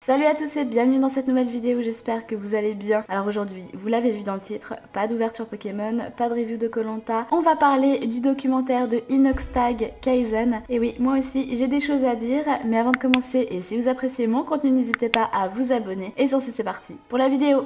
Salut à tous et bienvenue dans cette nouvelle vidéo, j'espère que vous allez bien. Alors aujourd'hui, vous l'avez vu dans le titre, pas d'ouverture Pokémon, pas de review de Koh Lanta. On va parler du documentaire de Inoxtag Kaizen. Et oui, moi aussi j'ai des choses à dire, mais avant de commencer, et si vous appréciez mon contenu, n'hésitez pas à vous abonner. Et sur ce, c'est parti pour la vidéo.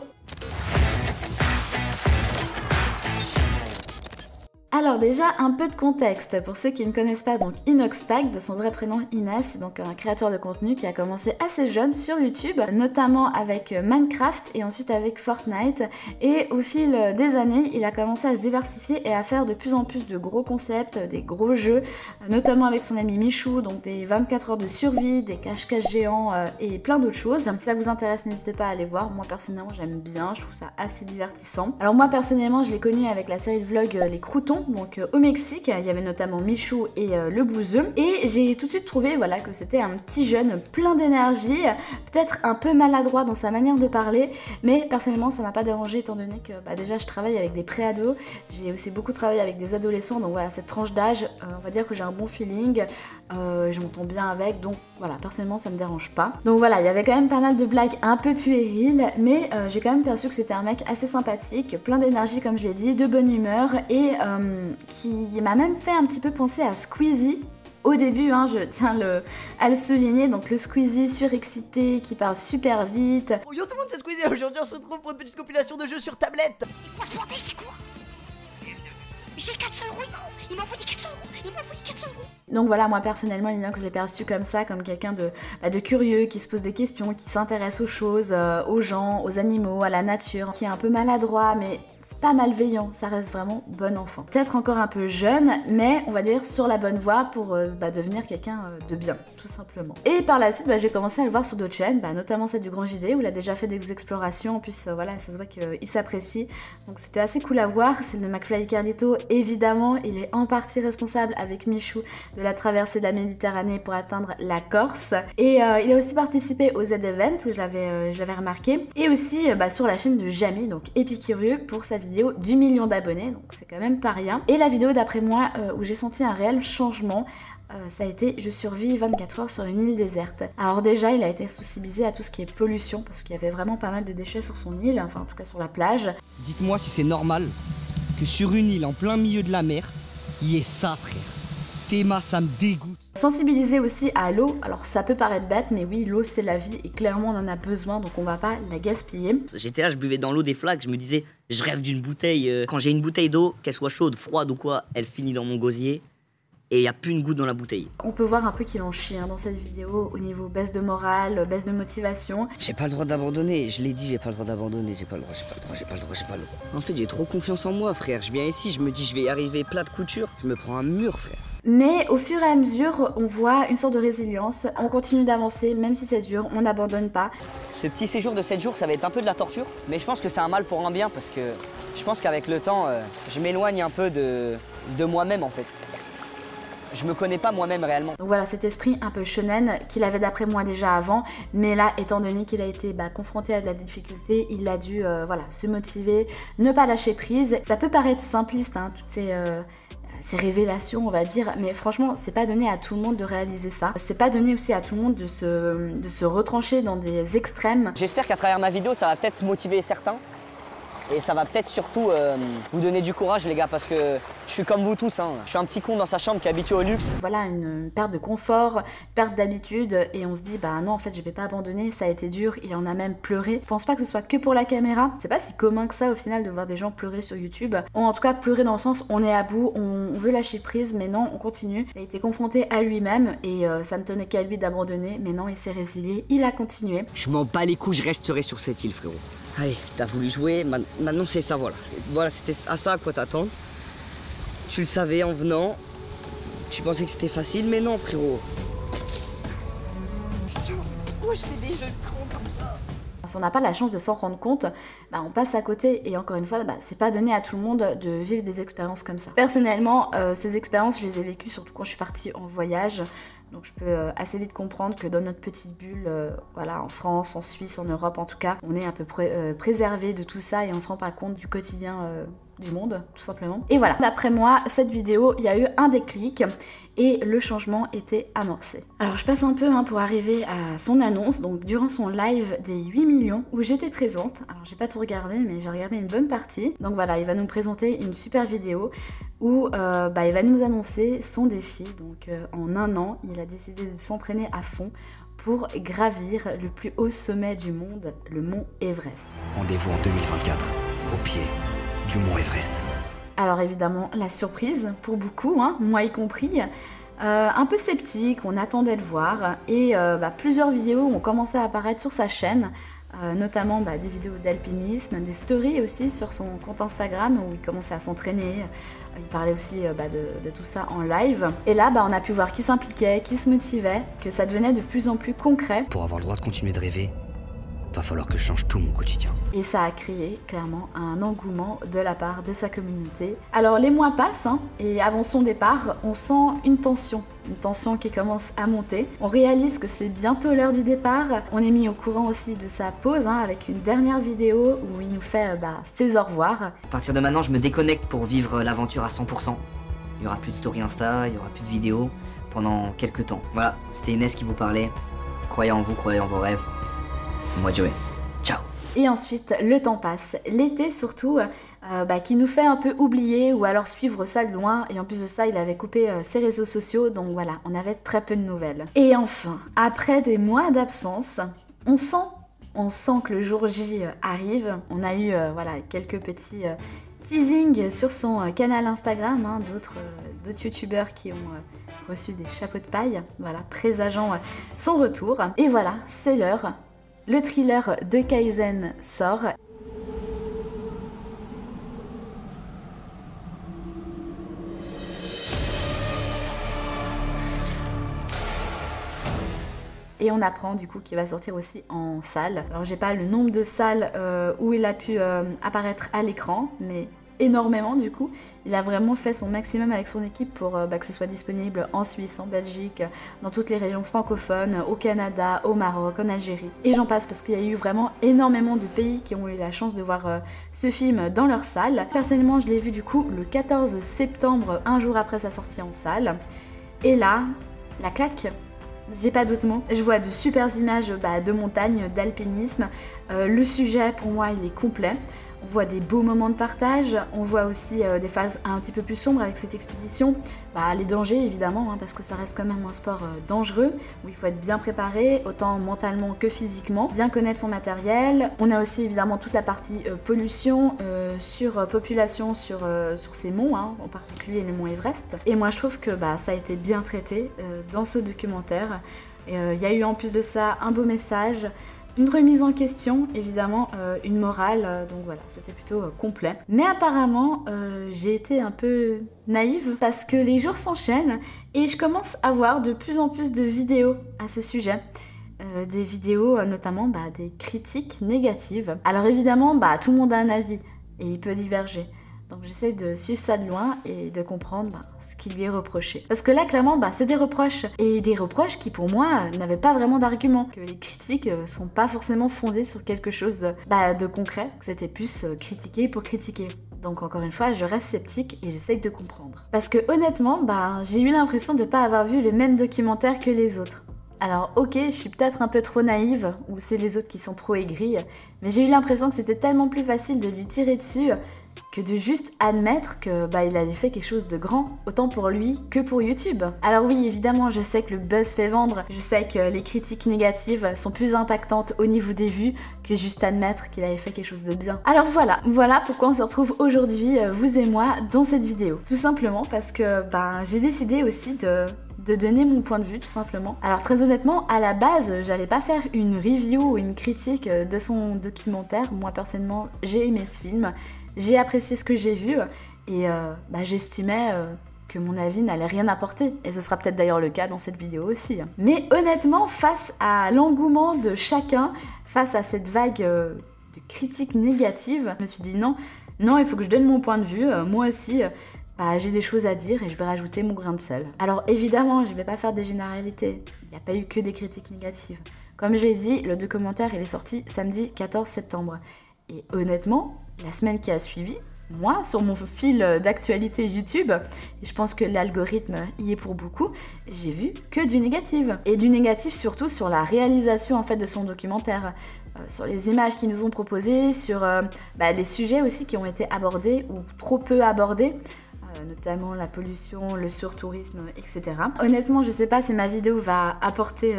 Alors déjà, un peu de contexte pour ceux qui ne connaissent pas, donc Inoxtag, de son vrai prénom Inès, c'est donc un créateur de contenu qui a commencé assez jeune sur YouTube, notamment avec Minecraft et ensuite avec Fortnite, et au fil des années, il a commencé à se diversifier et à faire de plus en plus de gros concepts, des gros jeux, notamment avec son ami Michou, donc des 24 heures de survie, des cache-cache géants et plein d'autres choses. Si ça vous intéresse, n'hésitez pas à aller voir, moi personnellement j'aime bien, je trouve ça assez divertissant. Alors moi personnellement, je l'ai connu avec la série de vlogs Les Croutons, donc au Mexique, il y avait notamment Michou et le Bouzeux, et j'ai tout de suite trouvé voilà, que c'était un petit jeune plein d'énergie, peut-être un peu maladroit dans sa manière de parler, mais personnellement ça m'a pas dérangé étant donné que déjà je travaille avec des pré-ados, j'ai aussi beaucoup travaillé avec des adolescents, donc voilà, cette tranche d'âge, on va dire que j'ai un bon feeling, je m'entends bien avec, donc voilà, personnellement ça me dérange pas. Donc voilà, il y avait quand même pas mal de blagues un peu puériles, mais j'ai quand même perçu que c'était un mec assez sympathique, plein d'énergie comme je l'ai dit, de bonne humeur, et qui m'a même fait un petit peu penser à Squeezie. Au début, hein, je tiens à le souligner, donc le Squeezie surexcité, qui parle super vite. Oh yo tout le monde, c'est Squeezie, aujourd'hui on se retrouve pour une petite compilation de jeux sur tablette. C'est quoi ce bordel, c'est quoi? J'ai 400 €, il m'a envoyé 400 €, il m'a envoyé 400 €. Donc voilà, moi personnellement, Inox, je l'ai perçu comme ça, comme quelqu'un de curieux, qui se pose des questions, qui s'intéresse aux choses, aux gens, aux animaux, à la nature, qui est un peu maladroit, mais pas malveillant, ça reste vraiment bon enfant. Peut-être encore un peu jeune, mais on va dire sur la bonne voie pour devenir quelqu'un de bien, tout simplement. Et par la suite, j'ai commencé à le voir sur d'autres chaînes, notamment celle du Grand JD, où il a déjà fait des explorations, en plus voilà, ça se voit qu'il s'apprécie, donc c'était assez cool à voir. Celle de McFly et Carlito, évidemment, il est en partie responsable avec Michou de la traversée de la Méditerranée pour atteindre la Corse, et il a aussi participé au Z-Event, où je l'avais remarqué, et aussi sur la chaîne de Jamie, donc Épicurieux, pour sa vidéo du million d'abonnés, donc c'est quand même pas rien. Et la vidéo d'après moi où j'ai senti un réel changement, ça a été je survis 24 heures sur une île déserte. Alors déjà il a été sensibilisé à tout ce qui est pollution, parce qu'il y avait vraiment pas mal de déchets sur son île, enfin en tout cas sur la plage. Dites-moi si c'est normal que sur une île en plein milieu de la mer, il y ait ça, frère. Théma, ça me dégoûte. Sensibiliser aussi à l'eau, alors ça peut paraître bête, mais oui, l'eau c'est la vie et clairement on en a besoin, donc on va pas la gaspiller. J'étais là, je buvais dans l'eau des flaques, je me disais, je rêve d'une bouteille. Quand j'ai une bouteille d'eau, qu'elle soit chaude, froide ou quoi, elle finit dans mon gosier et il n'y a plus une goutte dans la bouteille. On peut voir un peu qu'il en chie dans cette vidéo au niveau baisse de morale, baisse de motivation. J'ai pas le droit d'abandonner, je l'ai dit, j'ai pas le droit d'abandonner, j'ai pas le droit. En fait, j'ai trop confiance en moi, frère. Je viens ici, je me dis, je vais y arriver plat de couture, je me prends un mur, frère. Mais au fur et à mesure, on voit une sorte de résilience, on continue d'avancer, même si c'est dur, on n'abandonne pas. Ce petit séjour de 7 jours, ça va être un peu de la torture, mais je pense que c'est un mal pour un bien, parce que je pense qu'avec le temps, je m'éloigne un peu de moi-même, en fait. Je me connais pas moi-même réellement. Donc voilà, cet esprit un peu shonen qu'il avait d'après moi déjà avant, mais là, étant donné qu'il a été confronté à de la difficulté, il a dû se motiver, ne pas lâcher prise. Ça peut paraître simpliste, hein, toutes ces révélations, on va dire, mais franchement, c'est pas donné à tout le monde de réaliser ça. C'est pas donné aussi à tout le monde de se retrancher dans des extrêmes. J'espère qu'à travers ma vidéo, ça va peut-être motiver certains. Et ça va peut-être surtout vous donner du courage, les gars, parce que je suis comme vous tous, hein. Je suis un petit con dans sa chambre qui est habitué au luxe. Voilà, une perte de confort, une perte d'habitude, et on se dit, non, en fait, je vais pas abandonner, ça a été dur, il en a même pleuré. Je pense pas que ce soit que pour la caméra. C'est pas si commun que ça, au final, de voir des gens pleurer sur YouTube. En tout cas, pleurer dans le sens, on est à bout, on veut lâcher prise, mais non, on continue. Il a été confronté à lui-même, et ça ne tenait qu'à lui d'abandonner, mais non, il s'est résilié, il a continué. Je m'en bats les couilles, je resterai sur cette île, frérot. Allez, t'as voulu jouer, maintenant c'est ça, voilà. Voilà, c'était à ça à quoi t'attends. Tu le savais en venant. Tu pensais que c'était facile, mais non, frérot. Putain, pourquoi je fais des jeux de con comme ça? Si on n'a pas la chance de s'en rendre compte, on passe à côté, et encore une fois, c'est pas donné à tout le monde de vivre des expériences comme ça. Personnellement, ces expériences, je les ai vécues surtout quand je suis partie en voyage. Donc je peux assez vite comprendre que dans notre petite bulle, voilà, en France, en Suisse, en Europe en tout cas, on est à peu près préservé de tout ça et on se rend pas compte du quotidien du monde, tout simplement. Et voilà, d'après moi, cette vidéo, il y a eu un déclic et le changement était amorcé. Alors je passe un peu pour arriver à son annonce, donc durant son live des 8 millions où j'étais présente. Alors j'ai pas tout regardé, mais j'ai regardé une bonne partie. Donc voilà, il va nous présenter une super vidéo où il va nous annoncer son défi. Donc en un an, il a décidé de s'entraîner à fond pour gravir le plus haut sommet du monde, le mont Everest. Rendez-vous en 2024, au pied du mont Everest. Alors évidemment, la surprise pour beaucoup, moi y compris, un peu sceptique, on attendait de voir, et plusieurs vidéos ont commencé à apparaître sur sa chaîne, notamment des vidéos d'alpinisme, des stories aussi sur son compte Instagram où il commençait à s'entraîner. Il parlait aussi de tout ça en live. Et là, on a pu voir qui s'impliquait, qui se motivait, que ça devenait de plus en plus concret. Pour avoir le droit de continuer de rêver, va falloir que je change tout mon quotidien. Et ça a créé clairement un engouement de la part de sa communauté. Alors les mois passent, et avant son départ, on sent une tension qui commence à monter. On réalise que c'est bientôt l'heure du départ. On est mis au courant aussi de sa pause, avec une dernière vidéo où il nous fait ses au revoir. À partir de maintenant, je me déconnecte pour vivre l'aventure à 100%. Il y aura plus de story Insta, il y aura plus de vidéos pendant quelques temps. Voilà, c'était Inès qui vous parlait. Croyez en vous, croyez en vos rêves. Moi, Joey. Ciao. Et ensuite, le temps passe. L'été surtout, qui nous fait un peu oublier ou alors suivre ça de loin. Et en plus de ça, il avait coupé ses réseaux sociaux. Donc voilà, on avait très peu de nouvelles. Et enfin, après des mois d'absence, on sent que le jour J arrive. On a eu quelques petits teasings sur son canal Instagram, d'autres youtubeurs qui ont reçu des chapeaux de paille, présageant son retour. Et voilà, c'est l'heure. Le thriller de Kaizen sort. Et on apprend du coup qu'il va sortir aussi en salle. Alors j'ai pas le nombre de salles où il a pu apparaître à l'écran, mais énormément du coup. Il a vraiment fait son maximum avec son équipe pour que ce soit disponible en Suisse, en Belgique, dans toutes les régions francophones, au Canada, au Maroc, en Algérie. Et j'en passe parce qu'il y a eu vraiment énormément de pays qui ont eu la chance de voir ce film dans leur salle. Personnellement, je l'ai vu du coup le 14 septembre, un jour après sa sortie en salle. Et là, la claque. J'ai pas d'autres mots. Je vois de super images de montagne, d'alpinisme. Le sujet, pour moi, il est complet. On voit des beaux moments de partage, on voit aussi des phases un petit peu plus sombres avec cette expédition. Les dangers évidemment, parce que ça reste quand même un sport dangereux, où il faut être bien préparé, autant mentalement que physiquement, bien connaître son matériel. On a aussi évidemment toute la partie pollution, surpopulation sur ces monts, en particulier le mont Everest. Et moi je trouve que ça a été bien traité dans ce documentaire. Il y a eu en plus de ça un beau message, une remise en question, évidemment, une morale, donc voilà, c'était plutôt complet. Mais apparemment, j'ai été un peu naïve parce que les jours s'enchaînent et je commence à voir de plus en plus de vidéos à ce sujet. Des vidéos, notamment des critiques négatives. Alors évidemment, tout le monde a un avis et il peut diverger. Donc j'essaie de suivre ça de loin et de comprendre ce qui lui est reproché. Parce que là, clairement, c'est des reproches. Et des reproches qui, pour moi, n'avaient pas vraiment d'argument. Que les critiques sont pas forcément fondées sur quelque chose de concret. Que c'était plus critiquer pour critiquer. Donc encore une fois, je reste sceptique et j'essaie de comprendre. Parce que honnêtement, j'ai eu l'impression de pas avoir vu le même documentaire que les autres. Alors ok, je suis peut-être un peu trop naïve, ou c'est les autres qui sont trop aigris, mais j'ai eu l'impression que c'était tellement plus facile de lui tirer dessus que de juste admettre que il avait fait quelque chose de grand, autant pour lui que pour YouTube. Alors oui, évidemment, je sais que le buzz fait vendre, je sais que les critiques négatives sont plus impactantes au niveau des vues que juste admettre qu'il avait fait quelque chose de bien. Alors voilà pourquoi on se retrouve aujourd'hui, vous et moi, dans cette vidéo. Tout simplement parce que j'ai décidé aussi de donner mon point de vue tout simplement. Alors très honnêtement, à la base, j'allais pas faire une review ou une critique de son documentaire. Moi personnellement, j'ai aimé ce film, j'ai apprécié ce que j'ai vu et j'estimais que mon avis n'allait rien apporter. Et ce sera peut-être d'ailleurs le cas dans cette vidéo aussi. Mais honnêtement, face à l'engouement de chacun, face à cette vague de critiques négatives, je me suis dit non, il faut que je donne mon point de vue, moi aussi. J'ai des choses à dire et je vais rajouter mon grain de sel. Alors évidemment, je vais pas faire des généralités. Il n'y a pas eu que des critiques négatives. Comme j'ai dit, le documentaire il est sorti samedi 14 septembre. Et honnêtement, la semaine qui a suivi, moi, sur mon fil d'actualité YouTube, et je pense que l'algorithme y est pour beaucoup, j'ai vu que du négatif. Et du négatif surtout sur la réalisation en fait de son documentaire, sur les images qu'ils nous ont proposées, sur les sujets aussi qui ont été abordés ou trop peu abordés, notamment la pollution, le surtourisme, etc. Honnêtement, je sais pas si ma vidéo va apporter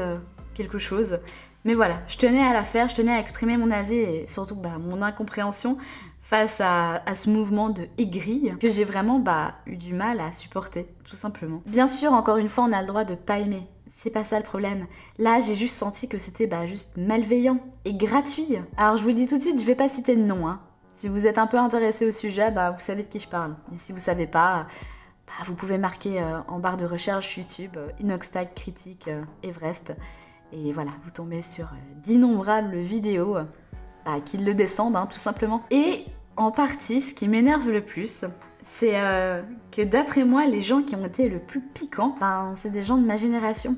quelque chose, mais voilà, je tenais à la faire, je tenais à exprimer mon avis et surtout mon incompréhension face à ce mouvement de aigri que j'ai vraiment eu du mal à supporter, tout simplement. Bien sûr, encore une fois, on a le droit de pas aimer. C'est pas ça le problème. Là, j'ai juste senti que c'était juste malveillant et gratuit. Alors je vous le dis tout de suite, je vais pas citer de nom. Si vous êtes un peu intéressé au sujet, vous savez de qui je parle. Et si vous savez pas, vous pouvez marquer en barre de recherche YouTube Inoxtag critique Everest. Et voilà, vous tombez sur d'innombrables vidéos qui le descendent, tout simplement. Et en partie, ce qui m'énerve le plus, c'est que d'après moi, les gens qui ont été le plus piquants, c'est des gens de ma génération.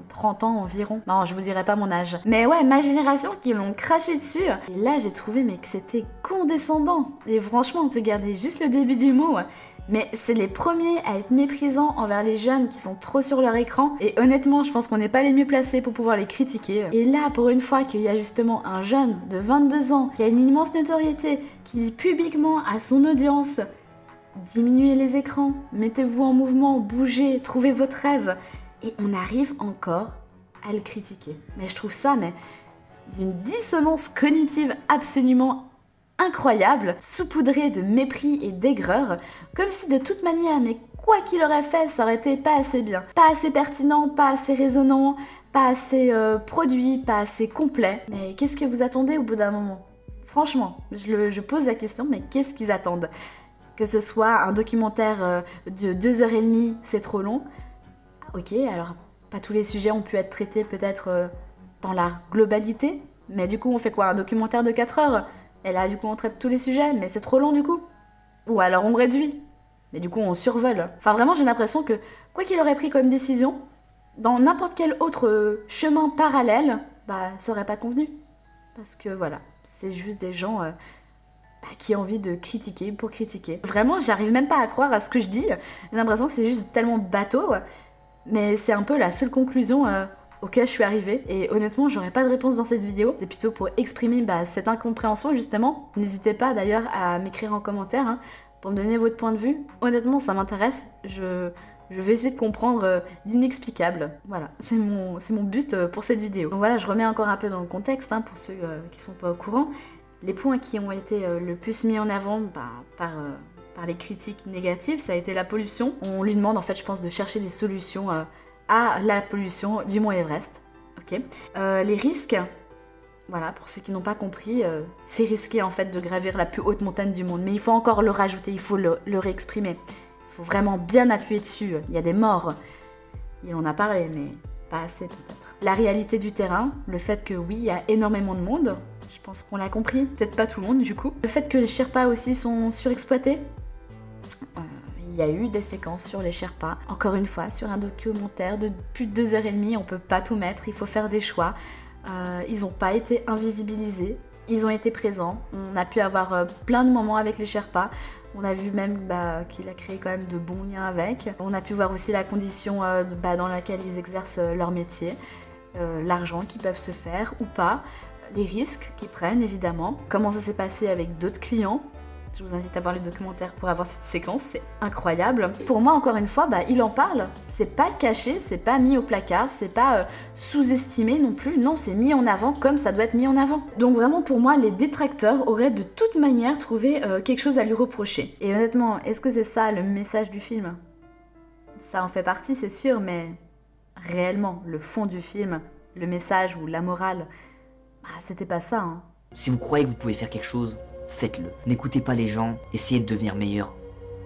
30 ans environ. Non, je vous dirai pas mon âge. Mais ouais, ma génération qui l'ont craché dessus. Et là, j'ai trouvé que c'était condescendant. Et franchement, on peut garder juste le début du mot. Mais c'est les premiers à être méprisants envers les jeunes qui sont trop sur leur écran. Et honnêtement, je pense qu'on n'est pas les mieux placés pour pouvoir les critiquer. Et là, pour une fois qu'il y a justement un jeune de 22 ans qui a une immense notoriété, qui dit publiquement à son audience « Diminuez les écrans, mettez-vous en mouvement, bougez, trouvez votre rêve », et on arrive encore à le critiquer. Mais je trouve ça d'une dissonance cognitive absolument incroyable, saupoudrée de mépris et d'aigreur, comme si de toute manière, mais quoi qu'il aurait fait, ça aurait été pas assez bien, pas assez pertinent, pas assez résonnant, pas assez produit, pas assez complet. Mais qu'est-ce que vous attendez au bout d'un moment? Franchement, je pose la question, mais qu'est-ce qu'ils attendent? Que ce soit un documentaire de 2h30, c'est trop long. Ok, alors pas tous les sujets ont pu être traités peut-être dans la globalité, mais du coup on fait quoi? Un documentaire de 4 heures? Et là du coup on traite tous les sujets, mais c'est trop long du coup? Ou alors on réduit, mais du coup on survole. Enfin vraiment j'ai l'impression que quoi qu'il aurait pris comme décision, dans n'importe quel autre chemin parallèle, ça aurait pas convenu. Parce que voilà, c'est juste des gens qui ont envie de critiquer pour critiquer. Vraiment j'arrive même pas à croire à ce que je dis, j'ai l'impression que c'est juste tellement bateau. Mais c'est un peu la seule conclusion auquel je suis arrivée. Et honnêtement, j'aurais pas de réponse dans cette vidéo. C'est plutôt pour exprimer cette incompréhension, justement. N'hésitez pas d'ailleurs à m'écrire en commentaire pour me donner votre point de vue. Honnêtement, ça m'intéresse. Je vais essayer de comprendre l'inexplicable. Voilà, c'est mon but pour cette vidéo. Donc voilà, je remets encore un peu dans le contexte pour ceux qui sont pas au courant. Les points qui ont été le plus mis en avant par les critiques négatives, ça a été la pollution. On lui demande en fait, je pense, de chercher des solutions à la pollution du mont Everest. Ok. Les risques, voilà, pour ceux qui n'ont pas compris, c'est risqué en fait de gravir la plus haute montagne du monde. Mais il faut encore le rajouter, il faut le réexprimer. Il faut vraiment bien appuyer dessus. Il y a des morts. Il en a parlé, mais pas assez peut-être. La réalité du terrain, le fait que oui, il y a énormément de monde. Je pense qu'on l'a compris, peut-être pas tout le monde du coup. Le fait que les Sherpas aussi sont surexploités. Il y a eu des séquences sur les Sherpas. Encore une fois, sur un documentaire de plus de 2h30, on peut pas tout mettre, il faut faire des choix. Ils n'ont pas été invisibilisés, ils ont été présents. On a pu avoir plein de moments avec les Sherpas. On a vu même qu'il a créé quand même de bons liens avec. On a pu voir aussi la condition dans laquelle ils exercent leur métier, l'argent qu'ils peuvent se faire ou pas, les risques qu'ils prennent évidemment. Comment ça s'est passé avec d'autres clients. Je vous invite à voir le documentaire pour avoir cette séquence, c'est incroyable. Pour moi, encore une fois, il en parle. C'est pas caché, c'est pas mis au placard, c'est pas sous-estimé non plus. Non, c'est mis en avant comme ça doit être mis en avant. Donc vraiment, pour moi, les détracteurs auraient de toute manière trouvé quelque chose à lui reprocher. Et honnêtement, est-ce que c'est ça le message du film? Ça en fait partie, c'est sûr, mais réellement, le fond du film, le message ou la morale, c'était pas ça. Si vous croyez que vous pouvez faire quelque chose, faites-le. N'écoutez pas les gens, essayez de devenir meilleur.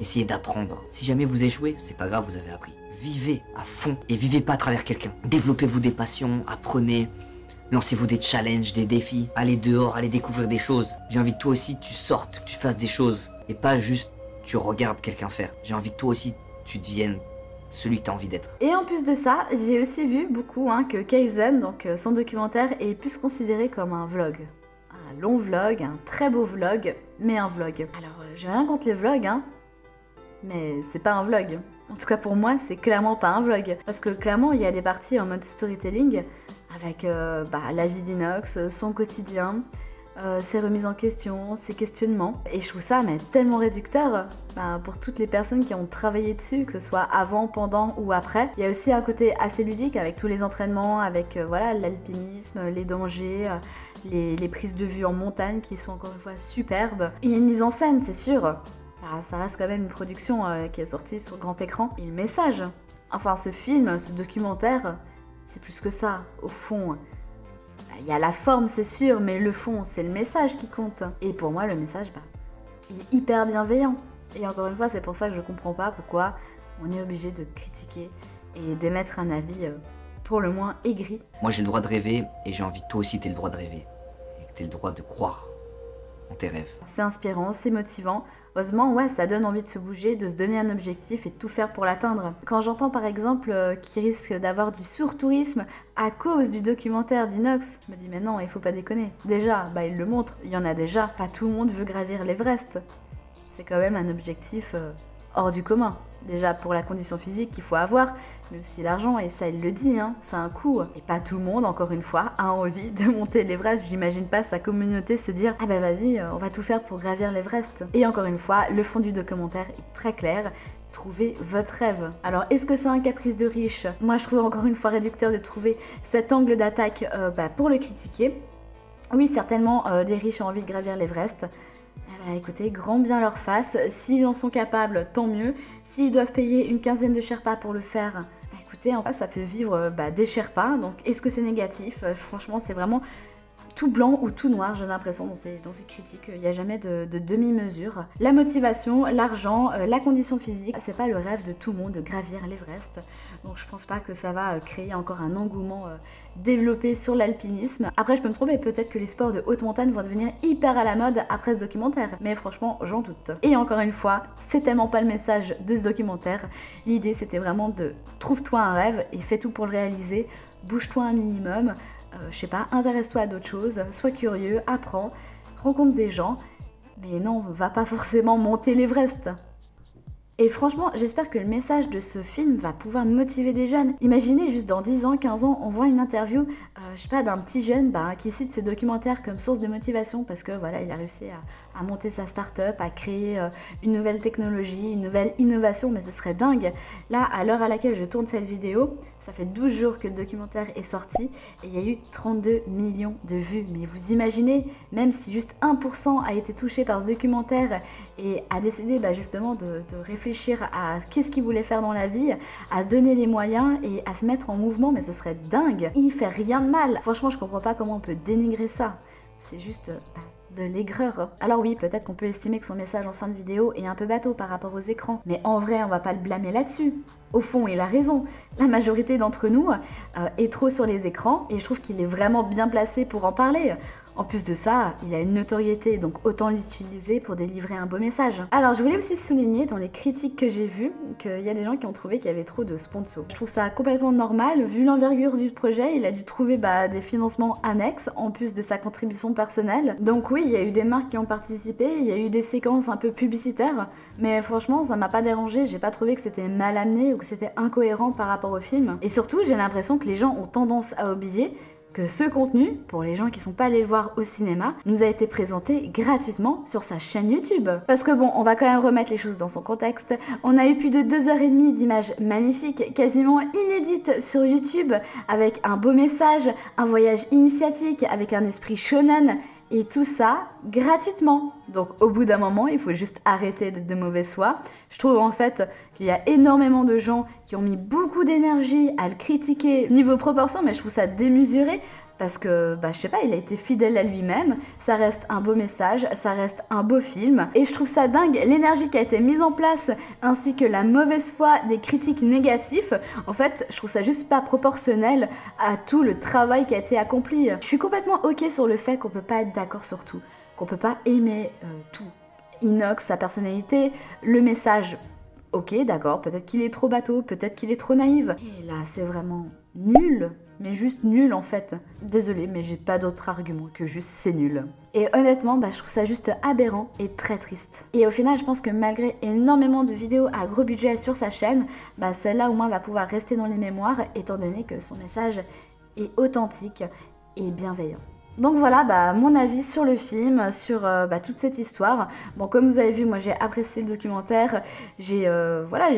Essayez d'apprendre. Si jamais vous échouez, c'est pas grave, vous avez appris. Vivez à fond et vivez pas à travers quelqu'un. Développez-vous des passions, apprenez, lancez-vous des challenges, des défis. Allez dehors, allez découvrir des choses. J'ai envie que toi aussi tu sortes, que tu fasses des choses et pas juste tu regardes quelqu'un faire. J'ai envie que toi aussi tu deviennes celui que tu as envie d'être. Et en plus de ça, j'ai aussi vu beaucoup que Kaizen, donc son documentaire, est plus considéré comme un vlog. Un long vlog, un très beau vlog, mais un vlog. Alors J'ai rien contre les vlogs, hein, mais c'est pas un vlog. En tout cas pour moi, c'est clairement pas un vlog. Parce que clairement, il y a des parties en mode storytelling avec la vie d'Inox, son quotidien, ses remises en question, ses questionnements. Et je trouve ça mais tellement réducteur pour toutes les personnes qui ont travaillé dessus, que ce soit avant, pendant ou après. Il y a aussi un côté assez ludique avec tous les entraînements, avec l'alpinisme, les dangers, les prises de vue en montagne qui sont encore une fois superbes. Il y a une mise en scène, c'est sûr. Ça reste quand même une production qui est sortie sur grand écran. Et le message, enfin ce film, ce documentaire, c'est plus que ça. Au fond, il y a la forme c'est sûr, mais le fond, c'est le message qui compte. Et pour moi, le message, il est hyper bienveillant. Et encore une fois, c'est pour ça que je comprends pas pourquoi on est obligé de critiquer et d'émettre un avis pour le moins aigri. Moi j'ai le droit de rêver, et j'ai envie que toi aussi t'aies le droit de rêver. Et que t'aies le droit de croire en tes rêves. C'est inspirant, c'est motivant. Heureusement, ouais, ça donne envie de se bouger, de se donner un objectif et de tout faire pour l'atteindre. Quand j'entends par exemple qu'il risque d'avoir du surtourisme à cause du documentaire d'Inox, je me dis mais non, il faut pas déconner. Déjà, il le montre, il y en a déjà. Pas tout le monde veut gravir l'Everest. C'est quand même un objectif hors du commun. Déjà pour la condition physique qu'il faut avoir, mais aussi l'argent, et ça il le dit, hein, c'est un coût. Et pas tout le monde, encore une fois, a envie de monter l'Everest. J'imagine pas sa communauté se dire « Ah bah vas-y, on va tout faire pour gravir l'Everest ». Et encore une fois, le fond du documentaire est très clair. Trouvez votre rêve. Alors, est-ce que c'est un caprice de riche? Moi, je trouve encore une fois réducteur de trouver cet angle d'attaque pour le critiquer. Oui, certainement, des riches ont envie de gravir l'Everest. Écoutez, grand bien leur face. S'ils en sont capables, tant mieux. S'ils doivent payer une quinzaine de Sherpas pour le faire, écoutez, en fait, ça fait vivre des Sherpas. Donc, est-ce que c'est négatif? Franchement, c'est vraiment tout blanc ou tout noir, j'ai l'impression, dans ces critiques. Il n'y a jamais de demi-mesure. La motivation, l'argent, la condition physique, c'est pas le rêve de tout le monde de gravir l'Everest. Donc je pense pas que ça va créer encore un engouement développé sur l'alpinisme. Après, je peux me tromper, peut-être que les sports de haute montagne vont devenir hyper à la mode après ce documentaire. Mais franchement, j'en doute. Et encore une fois, c'est tellement pas le message de ce documentaire. L'idée, c'était vraiment de trouve-toi un rêve et fais tout pour le réaliser. Bouge-toi un minimum. Je sais pas, intéresse-toi à d'autres choses, sois curieux, apprends, rencontre des gens, mais non, va pas forcément monter l'Everest. Et franchement, j'espère que le message de ce film va pouvoir motiver des jeunes. Imaginez juste dans 10 ans, 15 ans, on voit une interview, je sais pas, d'un petit jeune qui cite ce documentaire comme source de motivation parce que voilà, il a réussi à monter sa start-up, à créer une nouvelle technologie, une nouvelle innovation, mais ce serait dingue. Là, à l'heure à laquelle je tourne cette vidéo, ça fait 12 jours que le documentaire est sorti et il y a eu 32 millions de vues. Mais vous imaginez, même si juste 1% a été touché par ce documentaire et a décidé justement de réfléchir à qu'est-ce qu'il voulait faire dans la vie, à se donner les moyens et à se mettre en mouvement, mais ce serait dingue. Il fait rien de mal. Franchement, je comprends pas comment on peut dénigrer ça. C'est juste de l'aigreur. Alors oui, peut-être qu'on peut estimer que son message en fin de vidéo est un peu bateau par rapport aux écrans, mais en vrai, on va pas le blâmer là-dessus. Au fond, il a raison. La majorité d'entre nous est trop sur les écrans et je trouve qu'il est vraiment bien placé pour en parler. En plus de ça, il a une notoriété, donc autant l'utiliser pour délivrer un beau message. Alors, je voulais aussi souligner dans les critiques que j'ai vues qu'il y a des gens qui ont trouvé qu'il y avait trop de sponsors. Je trouve ça complètement normal. Vu l'envergure du projet, il a dû trouver des financements annexes en plus de sa contribution personnelle. Donc oui, il y a eu des marques qui ont participé, il y a eu des séquences un peu publicitaires, mais franchement, ça m'a pas dérangé. J'ai pas trouvé que c'était mal amené ou que c'était incohérent par rapport au film. Et surtout, j'ai l'impression que les gens ont tendance à oublier que ce contenu, pour les gens qui sont pas allés le voir au cinéma, nous a été présenté gratuitement sur sa chaîne YouTube. Parce que bon, on va quand même remettre les choses dans son contexte. On a eu plus de 2h30 d'images magnifiques, quasiment inédites sur YouTube, avec un beau message, un voyage initiatique, avec un esprit shonen, et tout ça gratuitement. Donc au bout d'un moment, il faut juste arrêter d'être de mauvaise foi. Je trouve en fait qu'il y a énormément de gens qui ont mis beaucoup d'énergie à le critiquer niveau proportion, mais je trouve ça démesuré parce que, je sais pas, il a été fidèle à lui-même, ça reste un beau message, ça reste un beau film, et je trouve ça dingue, l'énergie qui a été mise en place, ainsi que la mauvaise foi des critiques négatifs, en fait, je trouve ça juste pas proportionnel à tout le travail qui a été accompli. Je suis complètement ok sur le fait qu'on peut pas être d'accord sur tout, qu'on peut pas aimer tout. Inox, sa personnalité, le message, ok, d'accord, peut-être qu'il est trop bateau, peut-être qu'il est trop naïf, et là, c'est vraiment nul. mais juste nul en fait. Désolée, mais j'ai pas d'autre argument que juste c'est nul. Et honnêtement, je trouve ça juste aberrant et très triste. Et au final, je pense que malgré énormément de vidéos à gros budget sur sa chaîne, celle-là au moins va pouvoir rester dans les mémoires, étant donné que son message est authentique et bienveillant. Donc voilà mon avis sur le film, sur toute cette histoire. Bon, comme vous avez vu, moi j'ai apprécié le documentaire, j'ai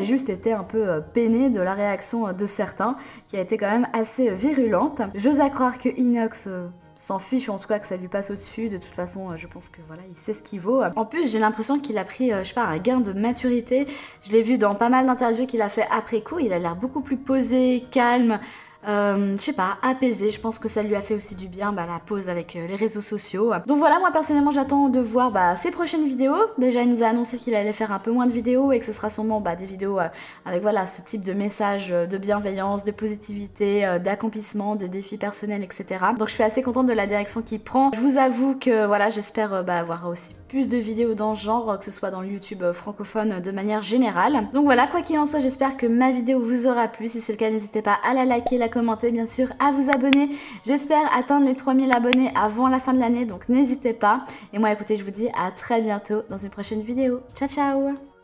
juste été un peu peinée de la réaction de certains, qui a été quand même assez virulente. J'ose à croire que Inox s'en fiche, ou en tout cas que ça lui passe au-dessus. De toute façon, je pense que voilà, il sait ce qu'il vaut. En plus, j'ai l'impression qu'il a pris, je sais pas, un gain de maturité. Je l'ai vu dans pas mal d'interviews qu'il a fait après coup, il a l'air beaucoup plus posé, calme. Je sais pas, apaisé. Je pense que ça lui a fait aussi du bien, la pause avec les réseaux sociaux. Donc voilà, moi personnellement j'attends de voir ses prochaines vidéos. Déjà il nous a annoncé qu'il allait faire un peu moins de vidéos et que ce sera sûrement des vidéos avec voilà ce type de message de bienveillance, de positivité, d'accomplissement, de défis personnels, etc. Donc je suis assez contente de la direction qu'il prend. Je vous avoue que voilà, j'espère avoir aussi plus de vidéos dans ce genre, que ce soit dans le YouTube francophone de manière générale. Donc voilà, quoi qu'il en soit, j'espère que ma vidéo vous aura plu. Si c'est le cas, n'hésitez pas à la liker, la commenter, bien sûr, à vous abonner. J'espère atteindre les 3000 abonnés avant la fin de l'année, donc n'hésitez pas. Et moi, écoutez, je vous dis à très bientôt dans une prochaine vidéo. Ciao, ciao!